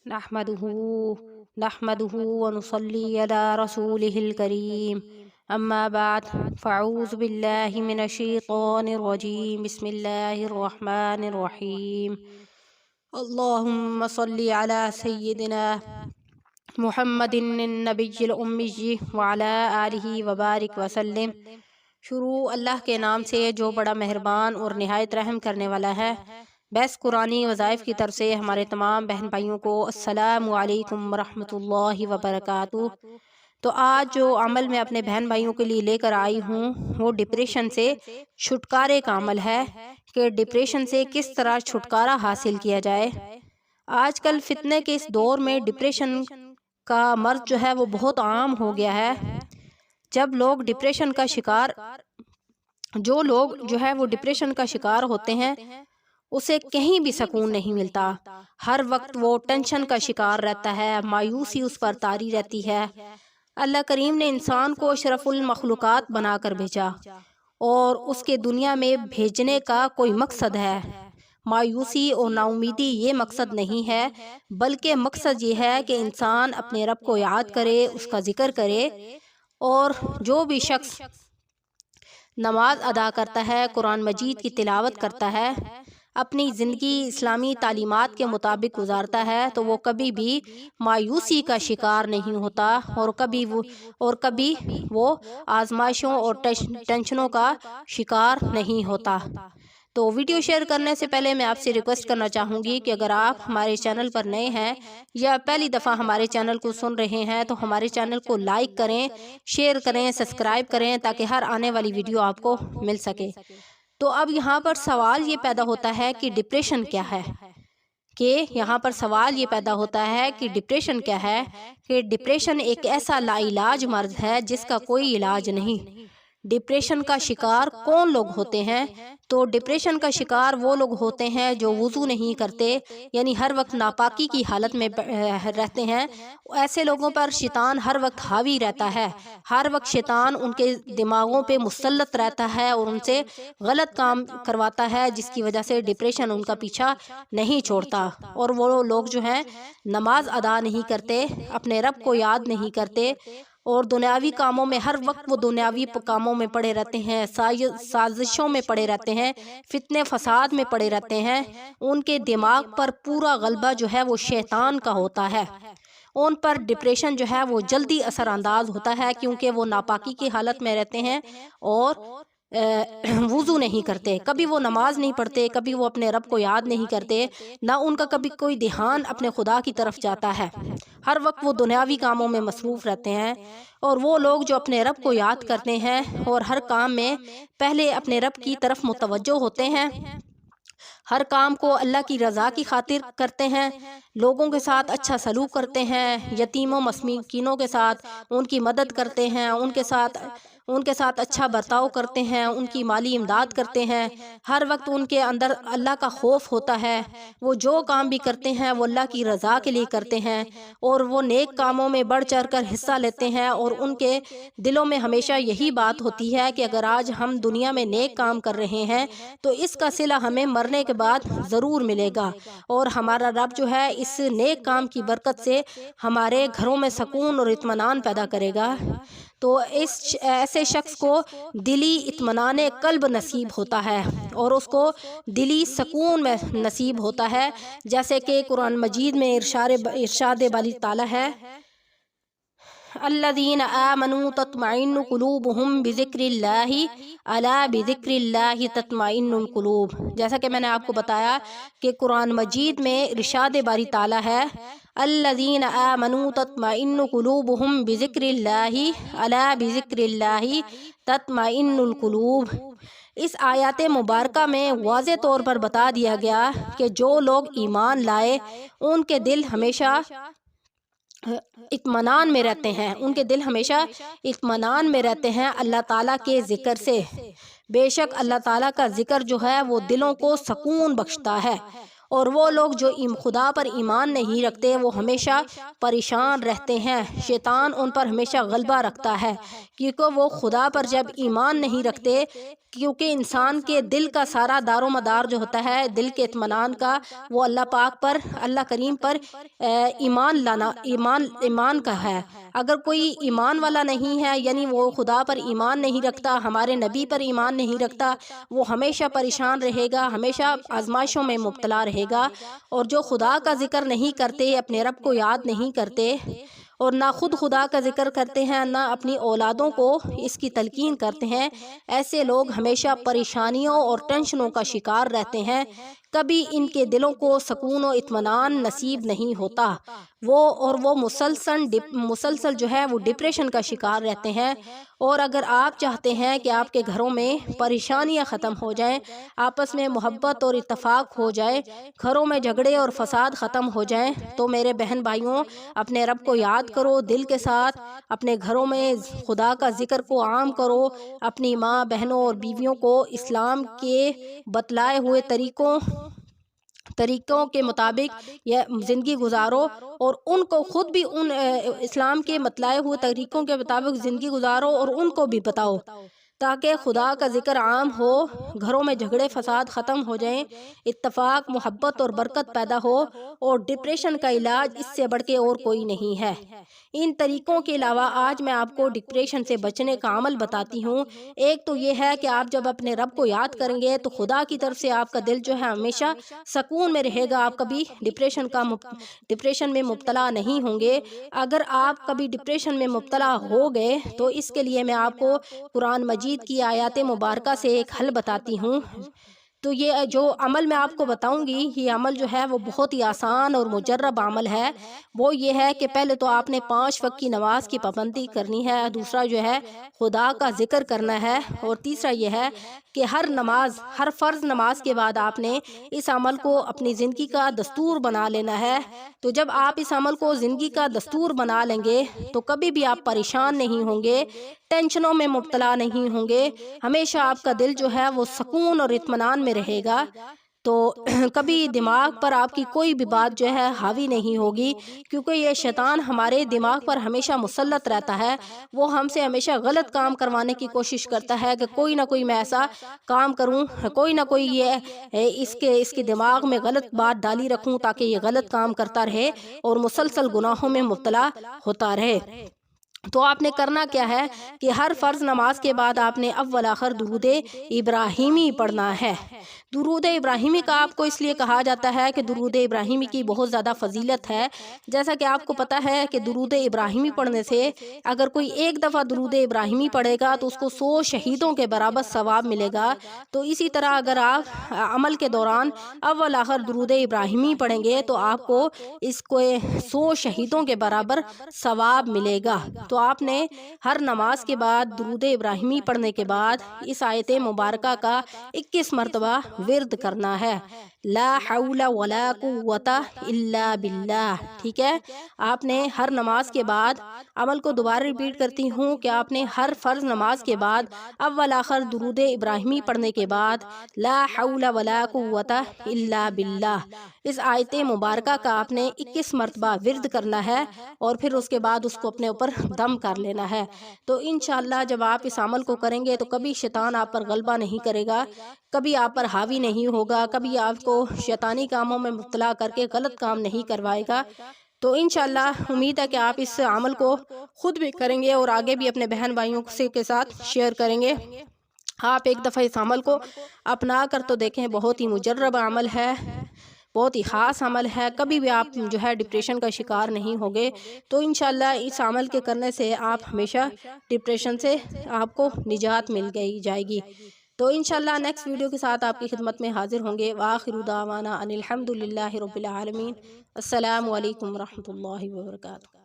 نحمده ونصلي على رسوله الكريم أما بعد فأعوذ بالله من الشيطان الرجيم بسم الله الرحمن الرحيم اللهم صل على سيدنا محمد النبي الأمي وعلى آله وبارك وسلم۔ شروع اللہ کے نام سے جو بڑا مہربان اور نہایت رحم کرنے والا ہے۔ بیس قرآنی وظائف کی طرف سے ہمارے تمام بہن بھائیوں کو السلام علیکم ورحمۃ اللہ وبرکاتہ۔ تو آج جو عمل میں اپنے بہن بھائیوں کے لیے لے کر آئی ہوں وہ ڈپریشن سے چھٹکارے کا عمل ہے کہ ڈپریشن سے کس طرح چھٹکارا حاصل کیا جائے۔ آج کل فتنے کے اس دور میں ڈپریشن کا مرض جو ہے وہ بہت عام ہو گیا ہے۔ جب لوگ ڈپریشن کا شکار جو لوگ جو ہے وہ ڈپریشن کا شکار ہوتے ہیں اسے کہیں بھی سکون نہیں ملتا۔ ہر وقت وہ ٹینشن کا شکار رہتا ہے، مایوسی اس پر طاری رہتی ہے۔ اللہ کریم نے انسان کو اشرف المخلوقات بنا کر بھیجا اور اس کے دنیا میں بھیجنے کا کوئی مقصد ہے۔ مایوسی اور نا امیدی یہ مقصد نہیں ہے، بلکہ مقصد یہ ہے کہ انسان اپنے رب کو یاد کرے، اس کا ذکر کرے، اور جو بھی شخص نماز ادا کرتا ہے، قرآن مجید کی تلاوت کرتا ہے، اپنی زندگی اسلامی تعلیمات کے مطابق گزارتا ہے تو وہ کبھی بھی مایوسی کا شکار نہیں ہوتا اور کبھی وہ آزمائشوں اور ٹینشنوں کا شکار نہیں ہوتا۔ تو ویڈیو شیئر کرنے سے پہلے میں آپ سے ریکویسٹ کرنا چاہوں گی کہ اگر آپ ہمارے چینل پر نئے ہیں یا پہلی دفعہ ہمارے چینل کو سن رہے ہیں تو ہمارے چینل کو لائک کریں، شیئر کریں، سبسکرائب کریں تاکہ ہر آنے والی ویڈیو آپ کو مل سکے۔ تو اب یہاں پر سوال یہ پیدا ہوتا ہے کہ ڈپریشن کیا ہے؟ ڈپریشن کیا ہے کہ ڈپریشن ایک ایسا لا علاج مرض ہے جس کا کوئی علاج نہیں۔ ڈپریشن کا شکار کون لوگ ہوتے ہیں؟ تو ڈپریشن کا شکار وہ لوگ ہوتے ہیں جو وضو نہیں کرتے، یعنی ہر وقت ناپاکی کی حالت میں رہتے ہیں۔ ایسے لوگوں پر شیطان ہر وقت حاوی رہتا ہے، ہر وقت شیطان ان کے دماغوں پہ مسلط رہتا ہے اور ان سے غلط کام کرواتا ہے، جس کی وجہ سے ڈپریشن ان کا پیچھا نہیں چھوڑتا۔ اور وہ لوگ جو ہیں نماز ادا نہیں کرتے، اپنے رب کو یاد نہیں کرتے اور دنیاوی کاموں میں ہر وقت وہ دنیاوی کاموں میں پڑے رہتے ہیں، سازشوں میں پڑے رہتے ہیں، فتنے فساد میں پڑے رہتے ہیں۔ ان کے دماغ پر پورا غلبہ جو ہے وہ شیطان کا ہوتا ہے۔ ان پر ڈپریشن جو ہے وہ جلدی اثر انداز ہوتا ہے کیونکہ وہ ناپاکی کی حالت میں رہتے ہیں اور وضو نہیں کرتے، کبھی وہ نماز نہیں پڑھتے، کبھی وہ اپنے رب کو یاد نہیں کرتے، نہ ان کا کبھی کوئی دھیان اپنے خدا کی طرف جاتا ہے۔ ہر وقت وہ دنیاوی کاموں میں مصروف رہتے ہیں۔ اور وہ لوگ جو اپنے رب کو یاد کرتے ہیں اور ہر کام میں پہلے اپنے رب کی طرف متوجہ ہوتے ہیں، ہر کام کو اللہ کی رضا کی خاطر کرتے ہیں، لوگوں کے ساتھ اچھا سلوک کرتے ہیں، یتیموں مسکینوں کے ساتھ ان کی مدد کرتے ہیں، ان کے ساتھ اچھا برتاؤ کرتے ہیں، ان کی مالی امداد کرتے ہیں، ہر وقت ان کے اندر اللہ کا خوف ہوتا ہے، وہ جو کام بھی کرتے ہیں وہ اللہ کی رضا کے لیے کرتے ہیں اور وہ نیک کاموں میں بڑھ چڑھ کر حصہ لیتے ہیں، اور ان کے دلوں میں ہمیشہ یہی بات ہوتی ہے کہ اگر آج ہم دنیا میں نیک کام کر رہے ہیں تو اس کا صلہ ہمیں مرنے کے بعد ضرور ملے گا، اور ہمارا رب جو ہے اس نیک کام کی برکت سے ہمارے گھروں میں سکون اور اطمینان پیدا کرے گا۔ تو ایسے شخص کو دلی اطمینان قلب نصیب ہوتا ہے اور اس کو دلی سکون میں نصیب ہوتا ہے، جیسے کہ قرآن مجید میں ارشاد باری تعالیٰ ہے، الذین آمنوا تطمئن قلوبہم بذکر اللہ الا بذکر اللہ تطمئن القلوب۔ جیسا کہ میں نے آپ کو بتایا کہ قرآن مجید میں ارشاد باری تعالیٰ ہے، الذین آمنوا تطمئن قلوبہم بذکر اللہ الا بذکر اللہ تطمئن القلوب۔ اس آیات مبارکہ میں واضح طور پر بتا دیا گیا کہ جو لوگ ایمان لائے ان کے دل ہمیشہ اطمینان میں رہتے ہیں، اللہ تعالیٰ کے ذکر سے۔ بے شک اللہ تعالیٰ کا ذکر جو ہے وہ دلوں کو سکون بخشتا ہے، اور وہ لوگ جو خدا پر ایمان نہیں رکھتے وہ ہمیشہ پریشان رہتے ہیں، شیطان ان پر ہمیشہ غلبہ رکھتا ہے، کیونکہ وہ خدا پر جب ایمان نہیں رکھتے کیونکہ انسان کے دل کا سارا دار و مدار جو ہوتا ہے دل کے اطمینان کا، وہ اللہ پاک پر، اللہ کریم پر ایمان لانا، ایمان کا ہے۔ اگر کوئی ایمان والا نہیں ہے، یعنی وہ خدا پر ایمان نہیں رکھتا، ہمارے نبی پر ایمان نہیں رکھتا، وہ ہمیشہ پریشان رہے گا، ہمیشہ آزمائشوں میں مبتلا رہے گا۔ اور جو خدا کا ذکر نہیں کرتے، اپنے رب کو یاد نہیں کرتے، اور نہ خود خدا کا ذکر کرتے ہیں، نہ اپنی اولادوں کو اس کی تلقین کرتے ہیں، ایسے لوگ ہمیشہ پریشانیوں اور ٹینشنوں کا شکار رہتے ہیں۔ کبھی ان کے دلوں کو سکون و اطمینان نصیب نہیں ہوتا، وہ مسلسل جو ہے وہ ڈپریشن کا شکار رہتے ہیں۔ اور اگر آپ چاہتے ہیں کہ آپ کے گھروں میں پریشانیاں ختم ہو جائیں، آپس میں محبت اور اتفاق ہو جائے، گھروں میں جھگڑے اور فساد ختم ہو جائیں، تو میرے بہن بھائیوں، اپنے رب کو یاد کرو، دل کے ساتھ اپنے گھروں میں خدا کا ذکر کو عام کرو، اپنی ماں، بہنوں اور بیویوں کو اسلام کے بتلائے ہوئے طریقوں کے مطابق یہ زندگی گزارو، اور ان کو خود بھی ان اسلام کے بتلائے ہوئے طریقوں کے مطابق زندگی گزارو، اور ان کو بھی بتاؤ، تاکہ خدا کا ذکر عام ہو، گھروں میں جھگڑے فساد ختم ہو جائیں، اتفاق، محبت اور برکت پیدا ہو۔ اور ڈپریشن کا علاج اس سے بڑھ کے اور کوئی نہیں ہے۔ ان طریقوں کے علاوہ آج میں آپ کو ڈپریشن سے بچنے کا عمل بتاتی ہوں۔ ایک تو یہ ہے کہ آپ جب اپنے رب کو یاد کریں گے تو خدا کی طرف سے آپ کا دل جو ہے ہمیشہ سکون میں رہے گا، آپ کبھی ڈپریشن میں مبتلا نہیں ہوں گے۔ اگر آپ کبھی ڈپریشن میں مبتلا ہو گئے تو اس کے لیے میں آپ کو قرآن مجید کی آیات مبارکہ سے ایک حل بتاتی ہوں۔ تو یہ جو عمل میں آپ کو بتاؤں گی، یہ عمل جو ہے وہ بہت ہی آسان اور مجرب عمل ہے۔ وہ یہ ہے کہ پہلے تو آپ نے 5 وقت کی نماز کی پابندی کرنی ہے، دوسرا جو ہے خدا کا ذکر کرنا ہے، اور تیسرا یہ ہے کہ ہر فرض نماز کے بعد آپ نے اس عمل کو اپنی زندگی کا دستور بنا لینا ہے۔ تو جب آپ اس عمل کو زندگی کا دستور بنا لیں گے تو کبھی بھی آپ پریشان نہیں ہوں گے، ٹینشنوں میں مبتلا نہیں ہوں گے، ہمیشہ آپ کا دل جو ہے وہ سکون اور اطمینان میں رہے گا۔ تو کبھی دماغ پر آپ کی کوئی بھی بات جو ہے حاوی نہیں ہوگی، کیونکہ یہ شیطان ہمارے دماغ پر ہمیشہ مسلط رہتا ہے، وہ ہم سے ہمیشہ غلط کام کروانے کی کوشش کرتا ہے کہ کوئی نہ کوئی میں ایسا کام کروں، کوئی نہ کوئی یہ اس کے دماغ میں غلط بات ڈالی رکھوں تاکہ یہ غلط کام کرتا رہے اور مسلسل گناہوں میں مبتلا ہوتا رہے۔ تو آپ نے کرنا کیا ہے کہ ہر فرض نماز کے بعد آپ نے اول آخر درود ابراہیمی پڑھنا ہے۔ درود ابراہیمی کا آپ کو اس لیے کہا جاتا ہے کہ درود ابراہیمی کی بہت زیادہ فضیلت ہے۔ جیسا کہ آپ کو پتہ ہے کہ درود ابراہیمی پڑھنے سے اگر کوئی ایک دفعہ درود ابراہیمی پڑھے گا تو اس کو 100 شہیدوں کے برابر ثواب ملے گا۔ تو اسی طرح اگر آپ عمل کے دوران اول آخر درود ابراہیمی پڑھیں گے تو آپ کو اس کو 100 شہیدوں کے برابر ثواب ملے گا۔ تو آپ نے ہر نماز کے بعد درود ابراہیمی پڑھنے کے بعد اس آیت مبارکہ کا 21 مرتبہ ورد کرنا ہے، لا حول ولا قوت الا باللہ، ٹھیک ہے۔ آپ نے ہر نماز کے بعد، عمل کو دوبارہ ریپیٹ کرتی ہوں کہ آپ نے ہر فرض نماز کے بعد اول آخر درود ابراہیمی پڑھنے کے بعد لا حول ولا قوت الا باللہ اس آیت مبارکہ کا آپ نے 21 مرتبہ ورد کرنا ہے، اور پھر اس کے بعد اس کو اپنے اوپر دم کر لینا ہے۔ تو انشاءاللہ جب آپ اس عمل کو کریں گے تو کبھی شیطان آپ پر غلبہ نہیں کرے گا، کبھی آپ پر حاوی نہیں ہوگا، کبھی آپ کو شیطانی کاموں میں مبتلا کر کے غلط کام نہیں کروائے گا۔ تو انشاءاللہ امید ہے کہ آپ اس عمل کو خود بھی کریں گے اور آگے بھی اپنے بہن بھائیوں کے ساتھ شیئر کریں گے۔ آپ ایک دفعہ اس عمل کو اپنا کر تو دیکھیں، بہت ہی مجرب عمل ہے، بہت ہی خاص عمل ہے، کبھی بھی آپ جو ہے ڈپریشن کا شکار نہیں ہوگے۔ تو انشاءاللہ اس عمل کے کرنے سے آپ ہمیشہ ڈپریشن سے آپ کو نجات مل جائے گی۔ تو انشاءاللہ نیکسٹ ویڈیو کے ساتھ آپ کی خدمت میں حاضر ہوں گے۔ وآخر دعوانا ان الحمدللہ رب العالمین۔ السلام علیکم ورحمۃ اللہ وبرکاتہ۔